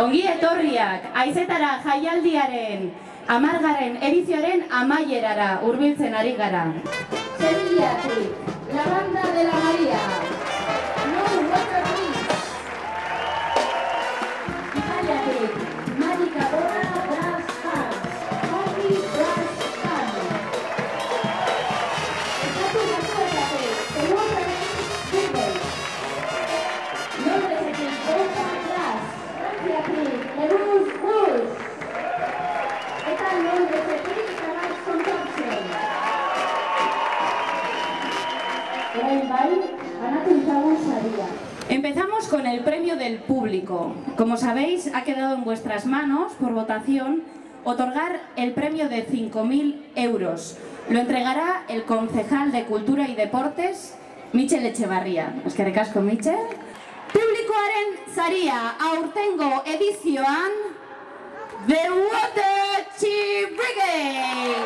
Ongi etorriak, Aizetara jaialdiaren 10. edizioaren amaierara hurbiltzen ari gara. Sevillatik, la banda de la María. No water please. Italiatik, Magica Dora Brass Band. Hockey Brass Band. Estatu Batuetatik, The Water People. Londresetik, Opa Brass. Frantziatik, The Bulls. Eta Londresetik, Camargue Contortion. Empezamos con el premio del público. Como sabéis, ha quedado en vuestras manos, por votación, otorgar el premio de 5.000 euros. Lo entregará el concejal de Cultura y Deportes, Michel Echevarría. Eskerrik asko, Michel. Publikoaren saria aurtengo edizioan, The Water Brigade.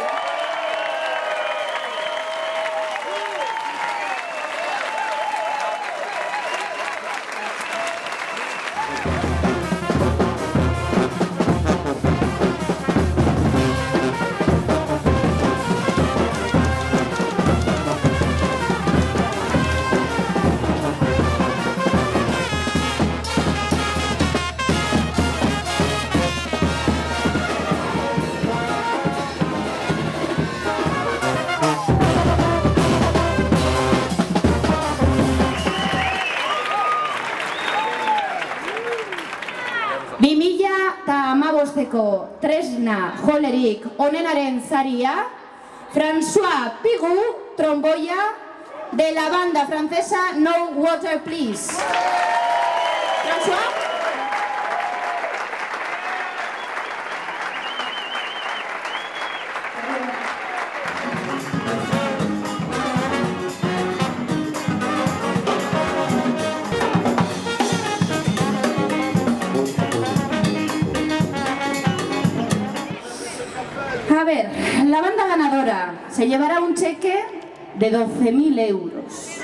Tresna jolerik onenaren saria, François Pigou, tromboya, de la banda francesa No Water Please. François. A ver, la banda ganadora se llevará un cheque de 12.000 euros.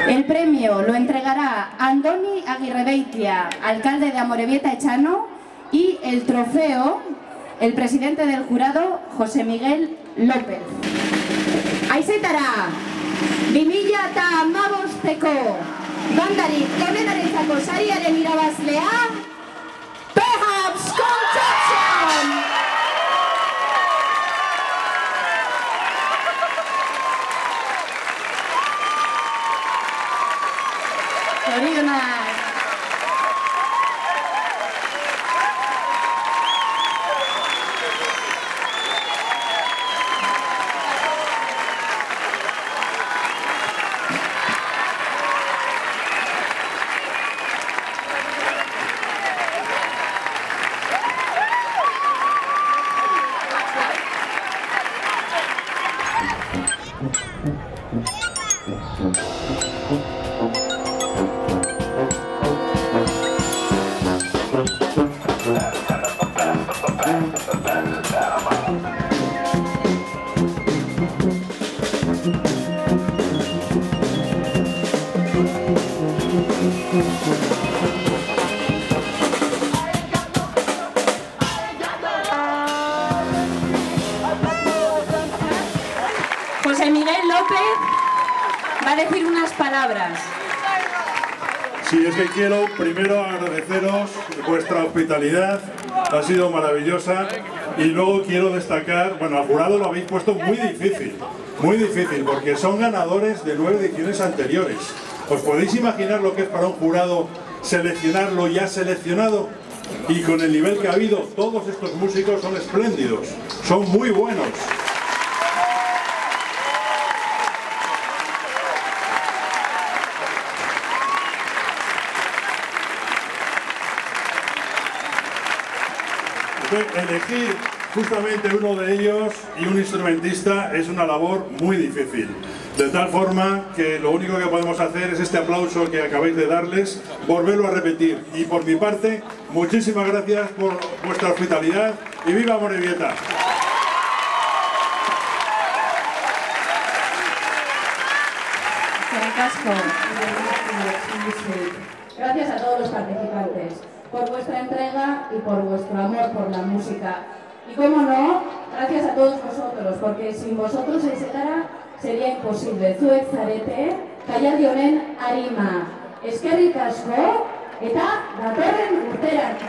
El premio lo entregará Andoni Aguirrebeitia, alcalde de Amorebieta Echano, y el trofeo, el presidente del jurado, José Miguel López. Aizetara, 2015ko bandarik onenarenzako sariaren irabazlea, Perhaps Conception! José Miguel López va a decir unas palabras. Sí, es que quiero primero agradeceros vuestra hospitalidad, ha sido maravillosa, y luego quiero destacar, bueno, al jurado lo habéis puesto muy difícil, porque son ganadores de 9 ediciones anteriores. ¿Os podéis imaginar lo que es para un jurado seleccionarlo ya seleccionado? Y con el nivel que ha habido, todos estos músicos son espléndidos, son muy buenos. Elegir justamente uno de ellos y un instrumentista es una labor muy difícil. De tal forma que lo único que podemos hacer es este aplauso que acabáis de darles, volverlo a repetir. Y por mi parte, muchísimas gracias por vuestra hospitalidad y ¡viva Amorebieta! Eskerrik asko. Gracias a todos los participantes por vuestra entrega y por vuestro amor por la música. Y cómo no, gracias a todos vosotros, porque sin vosotros Eisetara sería imposible. Zuek zarete, jaialdi honen arima. Eskerrik asko eta datorren urterarte.